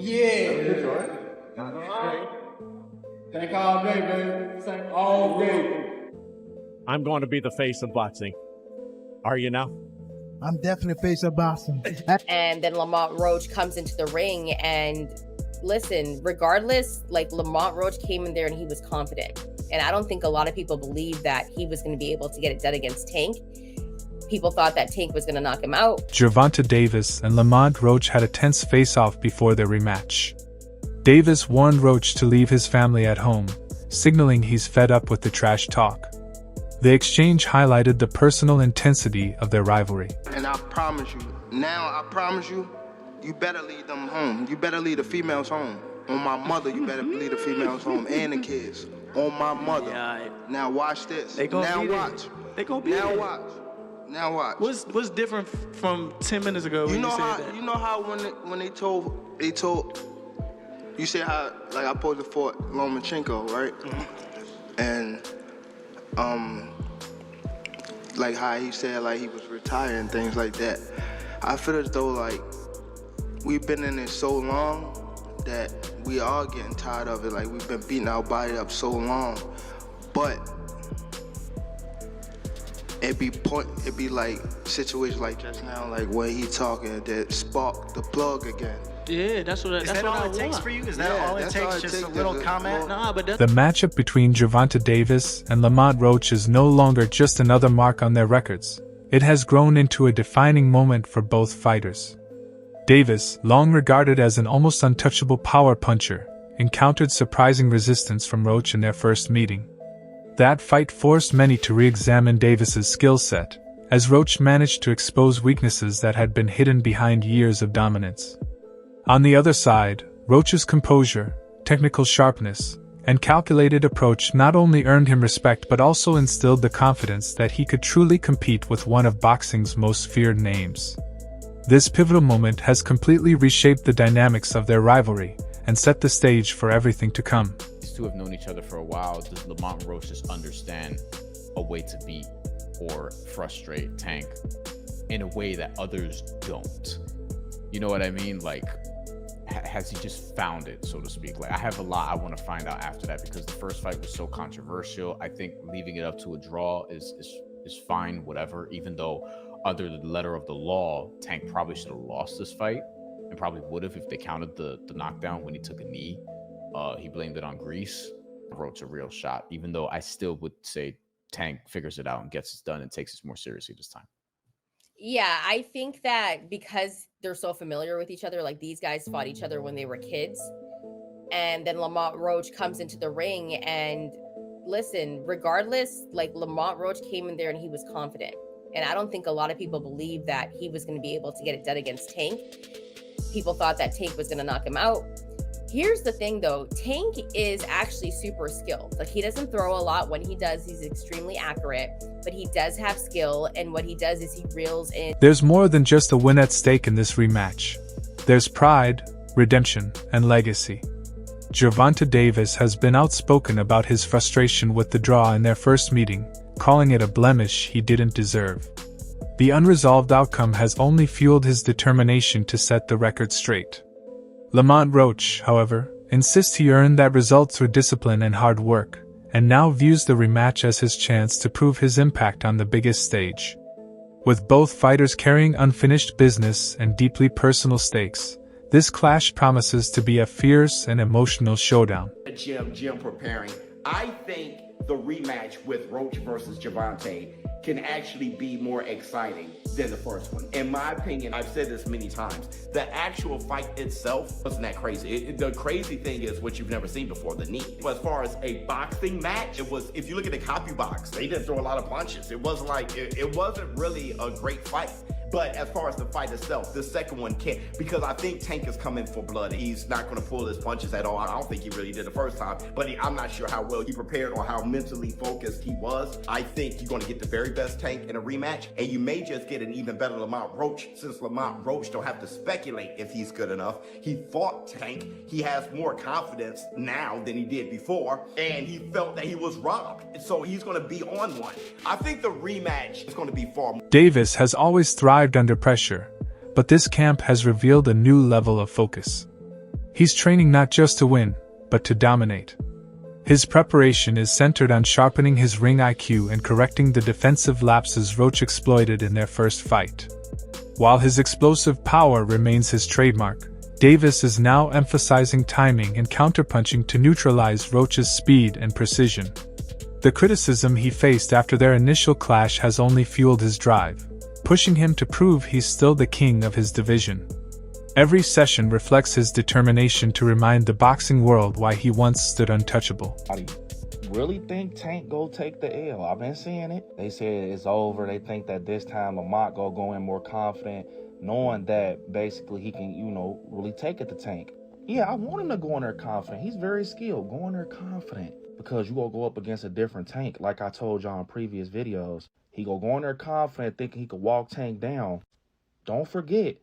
Yeah. Thank all day, baby. Thank all day. I'm going to be the face of boxing. Are you now? I'm definitely face of boxing. And then Lamont Roach comes into the ring, and listen, regardless, like Lamont Roach came in there and he was confident. And I don't think a lot of people believe that he was going to be able to get it done against Tank. People thought that Tank was going to knock him out. Gervonta Davis and Lamont Roach had a tense face-off before their rematch. Davis warned Roach to leave his family at home, signaling he's fed up with the trash talk. The exchange highlighted the personal intensity of their rivalry. And I promise you, you better lead them home. You better lead the females home. On my mother, you better lead the females home and the kids. On my mother. Yeah, now watch this. Now watch. They gonna be now there. watch. Now watch. What's different from 10 minutes ago when you said that? You know how when they told you said how like I supposed to fought Lomachenko, right? Mm-hmm. And like how he said like he was retired and things like that. I feel as though like we've been in it so long that we are getting tired of it. Like we've been beating our body up so long, but it be like situations like just now, like when he talking that spark the plug again. Yeah, that's what all it takes for you? Is that all it takes? Just a little comment? Nah, but The matchup between Gervonta Davis and Lamont Roach is no longer just another mark on their records. It has grown into a defining moment for both fighters. Davis, long regarded as an almost untouchable power puncher, encountered surprising resistance from Roach in their first meeting. That fight forced many to re-examine Davis's skill set, as Roach managed to expose weaknesses that had been hidden behind years of dominance. On the other side, Roach's composure, technical sharpness, and calculated approach not only earned him respect but also instilled the confidence that he could truly compete with one of boxing's most feared names. This pivotal moment has completely reshaped the dynamics of their rivalry and set the stage for everything to come. These two have known each other for a while. Does Lamont Roach just understand a way to beat or frustrate Tank in a way that others don't? You know what I mean? Like, has he just found it, so to speak? Like, I have a lot I want to find out after that because the first fight was so controversial. I think leaving it up to a draw is fine, whatever, even though under the letter of the law, Tank probably should have lost this fight and probably would have if they counted the knockdown when he took a knee. He blamed it on grease. Roach a real shot, even though I still would say Tank figures it out and gets it done and takes it more seriously this time. Yeah, I think that because they're so familiar with each other, like these guys fought each other when they were kids. And then Lamont Roach comes into the ring and listen, regardless, like Lamont Roach came in there and he was confident. And I don't think a lot of people believe that he was going to be able to get it done against Tank. People thought that Tank was going to knock him out. Here's the thing though, Tank is actually super skilled. Like he doesn't throw a lot. When he does, he's extremely accurate, but he does have skill. And what he does is he reels in. There's more than just a win at stake in this rematch. There's pride, redemption, and legacy. Gervonta Davis has been outspoken about his frustration with the draw in their first meeting, calling it a blemish he didn't deserve. The unresolved outcome has only fueled his determination to set the record straight. Lamont Roach, however, insists he earned that result through discipline and hard work, and now views the rematch as his chance to prove his impact on the biggest stage. With both fighters carrying unfinished business and deeply personal stakes, this clash promises to be a fierce and emotional showdown. Jim preparing. I think the rematch with Roach versus Gervonta can actually be more exciting than the first one. In my opinion, I've said this many times, the actual fight itself wasn't that crazy. The crazy thing is what you've never seen before, the knee. As far as a boxing match, it was, if you look at the copy box, they didn't throw a lot of punches. It wasn't like, it wasn't really a great fight. But as far as the fight itself, the second one can't, because I think Tank is coming for blood. He's not going to pull his punches at all. I don't think he really did the first time, but I'm not sure how well he prepared or how mentally focused he was. I think you're going to get the very best Tank in a rematch, and you may just get an even better Lamont Roach, since Lamont Roach don't have to speculate if he's good enough. He fought Tank. He has more confidence now than he did before, and he felt that he was robbed. So he's going to be on one. I think the rematch is going to be far more. Davis has always thrived under pressure, but this camp has revealed a new level of focus. He's training not just to win, but to dominate. His preparation is centered on sharpening his ring IQ and correcting the defensive lapses Roach exploited in their first fight. While his explosive power remains his trademark, Davis is now emphasizing timing and counterpunching to neutralize Roach's speed and precision. The criticism he faced after their initial clash has only fueled his drive, pushing him to prove he's still the king of his division. Every session reflects his determination to remind the boxing world why he once stood untouchable. I really think Tank go take the L. I've been seeing it. They said it's over. They think that this time Lamont go in more confident, knowing that basically he can, really take it to Tank. Yeah, I want him to go in there confident. He's very skilled. Go in there confident. Because you gonna go up against a different Tank, like I told y'all in previous videos. He gonna go in there confident, thinking he could walk Tank down. Don't forget,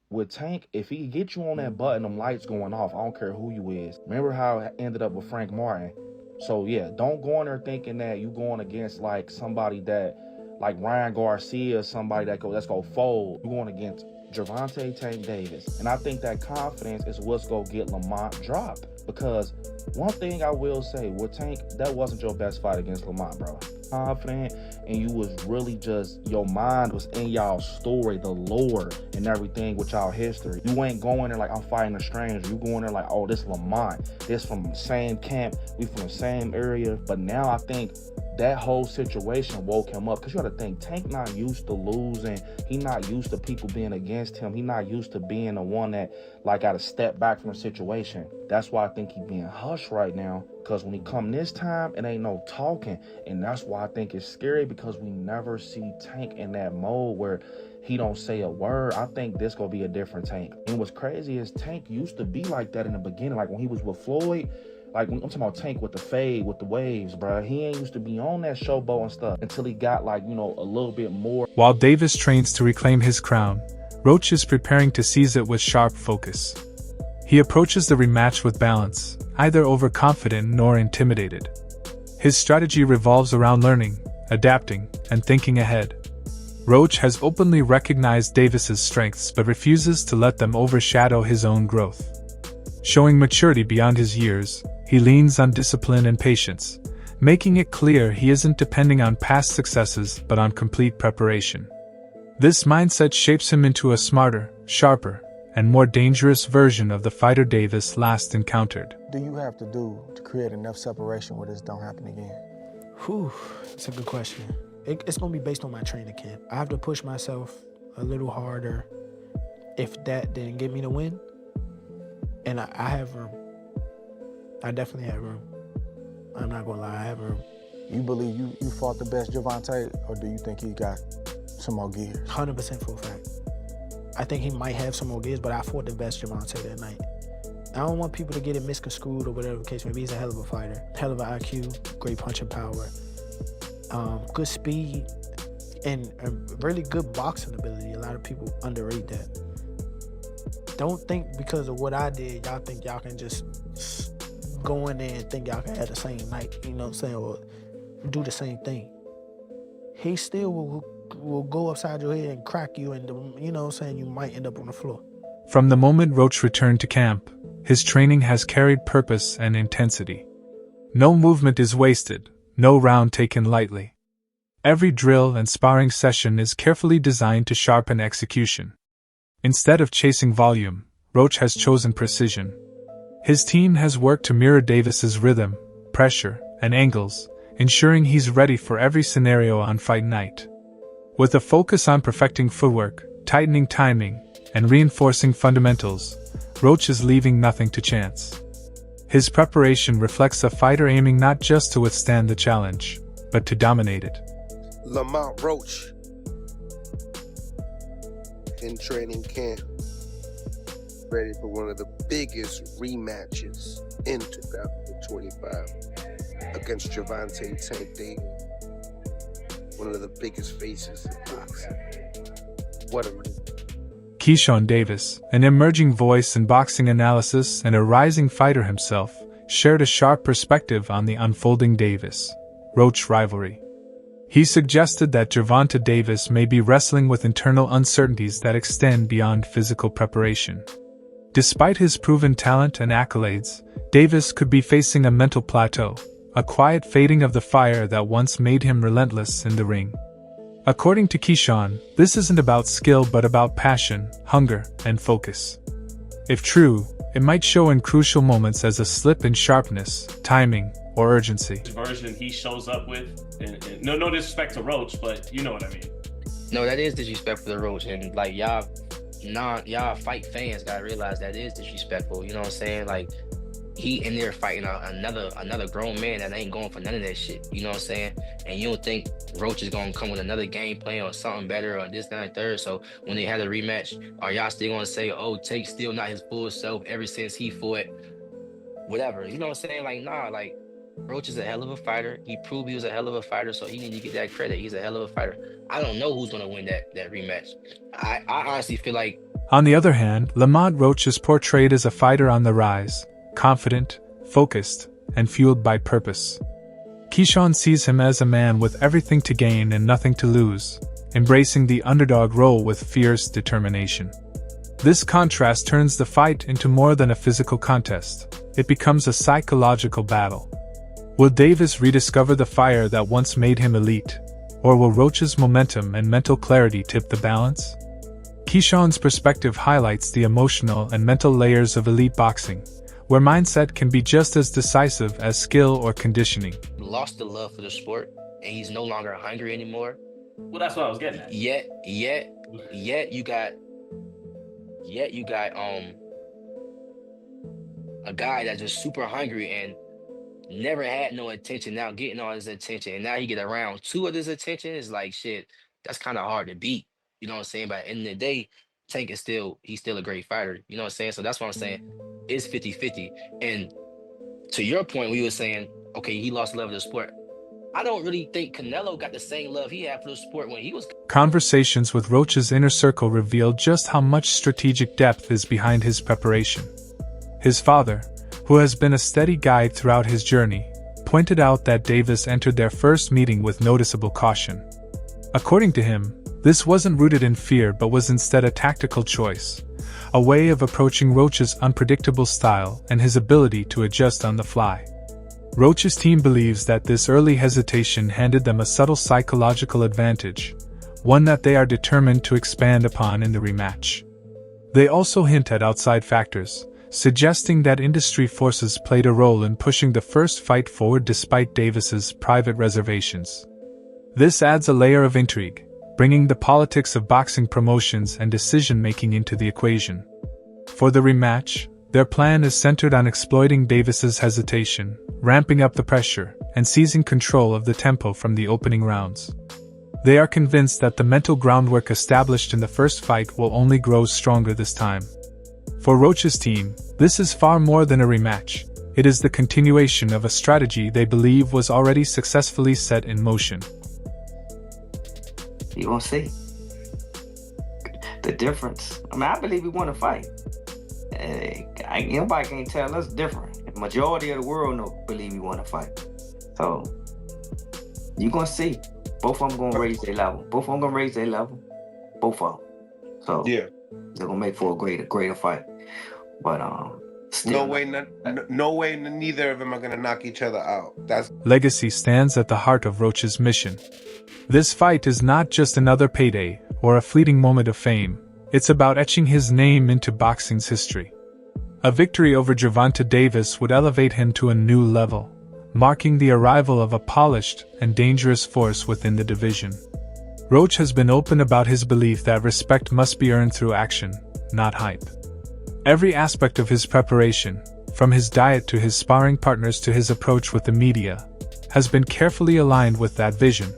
with Tank, if he get you on that button, them lights going off, I don't care who you is. Remember how it ended up with Frank Martin? So yeah, don't go in there thinking that you going against like somebody that, like Ryan Garcia, somebody that's gonna fold. You going against Gervonta Tank Davis. And I think that confidence is what's gonna get Lamont dropped. Because one thing I will say, with Tank, that wasn't your best fight against Lamont, bro. Confident, and you was really just, your mind was in y'all story, the lore and everything with y'all history. You ain't going there like, I'm fighting a stranger. You going there like, oh, this Lamont, this from the same camp, we from the same area. But now I think that whole situation woke him up, because you gotta think, Tank not used to losing. He not used to people being against him. He not used to being the one that like gotta step back from the situation. That's why I think he being hushed right now, because when he come this time, it ain't no talking. And that's why I think it's scary, because we never see Tank in that mode where he don't say a word. I think this gonna be a different Tank. And what's crazy is Tank used to be like that in the beginning, like when he was with Floyd. Like, I'm talking about Tank with the fade, with the waves, bro. He ain't used to be on that showboat and stuff until he got, like, a little bit more. While Davis trains to reclaim his crown, Roach is preparing to seize it with sharp focus. He approaches the rematch with balance, neither overconfident nor intimidated. His strategy revolves around learning, adapting, and thinking ahead. Roach has openly recognized Davis's strengths but refuses to let them overshadow his own growth. Showing maturity beyond his years, he leans on discipline and patience, making it clear he isn't depending on past successes but on complete preparation. This mindset shapes him into a smarter, sharper, and more dangerous version of the fighter Davis last encountered. What do you have to do to create enough separation where this don't happen again? That's a good question. It's going to be based on my training camp. I have to push myself a little harder. If that didn't get me the win, and I have room. I definitely have room. I'm not gonna lie, I have room. You believe you fought the best Gervonta, or do you think he got some more gears? 100% for a fact. I think he might have some more gears, but I fought the best Gervonta that night. I don't want people to get it misconstrued or whatever the case may be. He's a hell of a fighter. Hell of an IQ, great punching power, good speed, and a really good boxing ability. A lot of people underrate that. Don't think because of what I did, y'all think y'all can just go in there and think y'all can have the same night, you know what I'm saying, or do the same thing. He still will go upside your head and crack you, and you know what I'm saying, you might end up on the floor. From the moment Roach returned to camp, his training has carried purpose and intensity. No movement is wasted, no round taken lightly. Every drill and sparring session is carefully designed to sharpen execution. Instead of chasing volume, Roach has chosen precision. His team has worked to mirror Davis's rhythm, pressure, and angles, ensuring he's ready for every scenario on fight night. With a focus on perfecting footwork, tightening timing, and reinforcing fundamentals, Roach is leaving nothing to chance. His preparation reflects a fighter aiming not just to withstand the challenge, but to dominate it. Lamont Roach in training camp, ready for one of the biggest rematches in 2025 against Gervonta Tank Davis, one of the biggest faces of boxing. What a Keyshawn Davis, an emerging voice in boxing analysis and a rising fighter himself, shared a sharp perspective on the unfolding Davis-Roach rivalry. He suggested that Gervonta Davis may be wrestling with internal uncertainties that extend beyond physical preparation. Despite his proven talent and accolades, Davis could be facing a mental plateau, a quiet fading of the fire that once made him relentless in the ring. According to Keyshawn, this isn't about skill but about passion, hunger, and focus. If true, it might show in crucial moments as a slip in sharpness, timing, or urgency. Version he shows up with, and no disrespect to Roach, but you know what I mean. No, that is disrespectful to Roach, and like y'all fight fans gotta realize that is disrespectful. You know what I'm saying? Like he in there fighting another grown man that ain't going for none of that shit. You know what I'm saying? And you don't think Roach is gonna come with another game plan or something better or this, that, and third. So when they had a rematch, are y'all still gonna say, oh, Take's still not his full self ever since he fought whatever? You know what I'm saying? Like, nah, like Roach is a hell of a fighter. He proved he was a hell of a fighter, so he need to get that credit. He's a hell of a fighter. I don't know who's gonna win that rematch. I honestly feel like. On the other hand, Lamont Roach is portrayed as a fighter on the rise, confident, focused, and fueled by purpose. Keyshawn sees him as a man with everything to gain and nothing to lose, embracing the underdog role with fierce determination. This contrast turns the fight into more than a physical contest. It becomes a psychological battle. Will Davis rediscover the fire that once made him elite, or will Roach's momentum and mental clarity tip the balance? Keyshawn's perspective highlights the emotional and mental layers of elite boxing, where mindset can be just as decisive as skill or conditioning. Lost the love for the sport, and he's no longer hungry anymore. Well, that's what I was getting at. Yet you got a guy that's just super hungry and never had no attention, now getting all his attention, and now he get around two of his attention. Is like shit, that's kind of hard to beat. You know what I'm saying? But at the end of the day, Tank is he's still a great fighter. You know what I'm saying? So that's what I'm saying. It's 50-50. And to your point, we were saying, okay, he lost love of the sport. I don't really think Canelo got the same love he had for the sport when he was. Conversations with Roach's inner circle revealed just how much strategic depth is behind his preparation. His father, who has been a steady guide throughout his journey, pointed out that Davis entered their first meeting with noticeable caution. According to him, this wasn't rooted in fear but was instead a tactical choice, a way of approaching Roach's unpredictable style and his ability to adjust on the fly. Roach's team believes that this early hesitation handed them a subtle psychological advantage, one that they are determined to expand upon in the rematch. They also hint at outside factors, suggesting that industry forces played a role in pushing the first fight forward despite Davis's private reservations. This adds a layer of intrigue, bringing the politics of boxing promotions and decision-making into the equation. For the rematch, their plan is centered on exploiting Davis's hesitation, ramping up the pressure, and seizing control of the tempo from the opening rounds. They are convinced that the mental groundwork established in the first fight will only grow stronger this time. For Roach's team, this is far more than a rematch. It is the continuation of a strategy they believe was already successfully set in motion. You gonna see the difference. I mean, I believe we want to fight. Nobody can tell us different. The majority of the world believe we want to fight. So you gonna see. Both of them gonna raise their level. Both of them. So yeah, they're gonna make for a greater fight. But no way, neither of them are gonna knock each other out. Legacy stands at the heart of Roach's mission. This fight is not just another payday or a fleeting moment of fame. It's about etching his name into boxing's history. A victory over Gervonta Davis would elevate him to a new level, marking the arrival of a polished and dangerous force within the division. Roach has been open about his belief that respect must be earned through action, not hype. Every aspect of his preparation, from his diet to his sparring partners to his approach with the media, has been carefully aligned with that vision.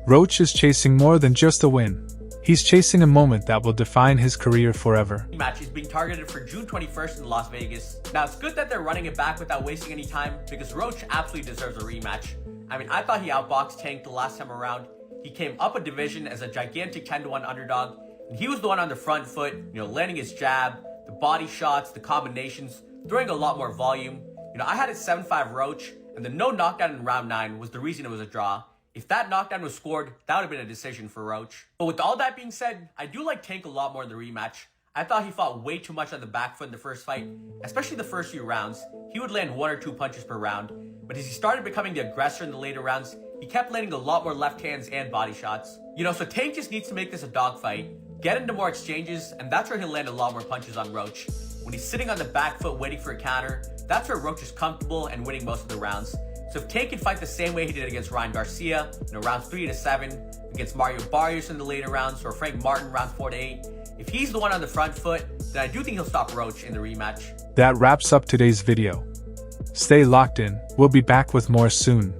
Roach is chasing more than just a win. He's chasing a moment that will define his career forever. Match is being targeted for June 21st in Las Vegas. Now, it's good that they're running it back without wasting any time because Roach absolutely deserves a rematch. I mean, I thought he outboxed Tank the last time around. He came up a division as a gigantic 10-1 underdog, and he was the one on the front foot, landing his jab, the body shots, the combinations, throwing a lot more volume. I had it 7-5 Roach, and the no knockdown in round 9 was the reason it was a draw. If that knockdown was scored, that would have been a decision for Roach. But with all that being said, I do like Tank a lot more in the rematch. I thought he fought way too much on the back foot in the first fight, especially the first few rounds. He would land 1 or 2 punches per round, but as he started becoming the aggressor in the later rounds, he kept landing a lot more left hands and body shots. So Tank just needs to make this a dogfight, get into more exchanges, and that's where he'll land a lot more punches on Roach. When he's sitting on the back foot waiting for a counter, that's where Roach is comfortable and winning most of the rounds. So if Tank can fight the same way he did against Ryan Garcia, rounds 3 to 7, against Mario Barrios in the later rounds, or Frank Martin rounds 4 to 8, if he's the one on the front foot, then I do think he'll stop Roach in the rematch. That wraps up today's video. Stay locked in, we'll be back with more soon.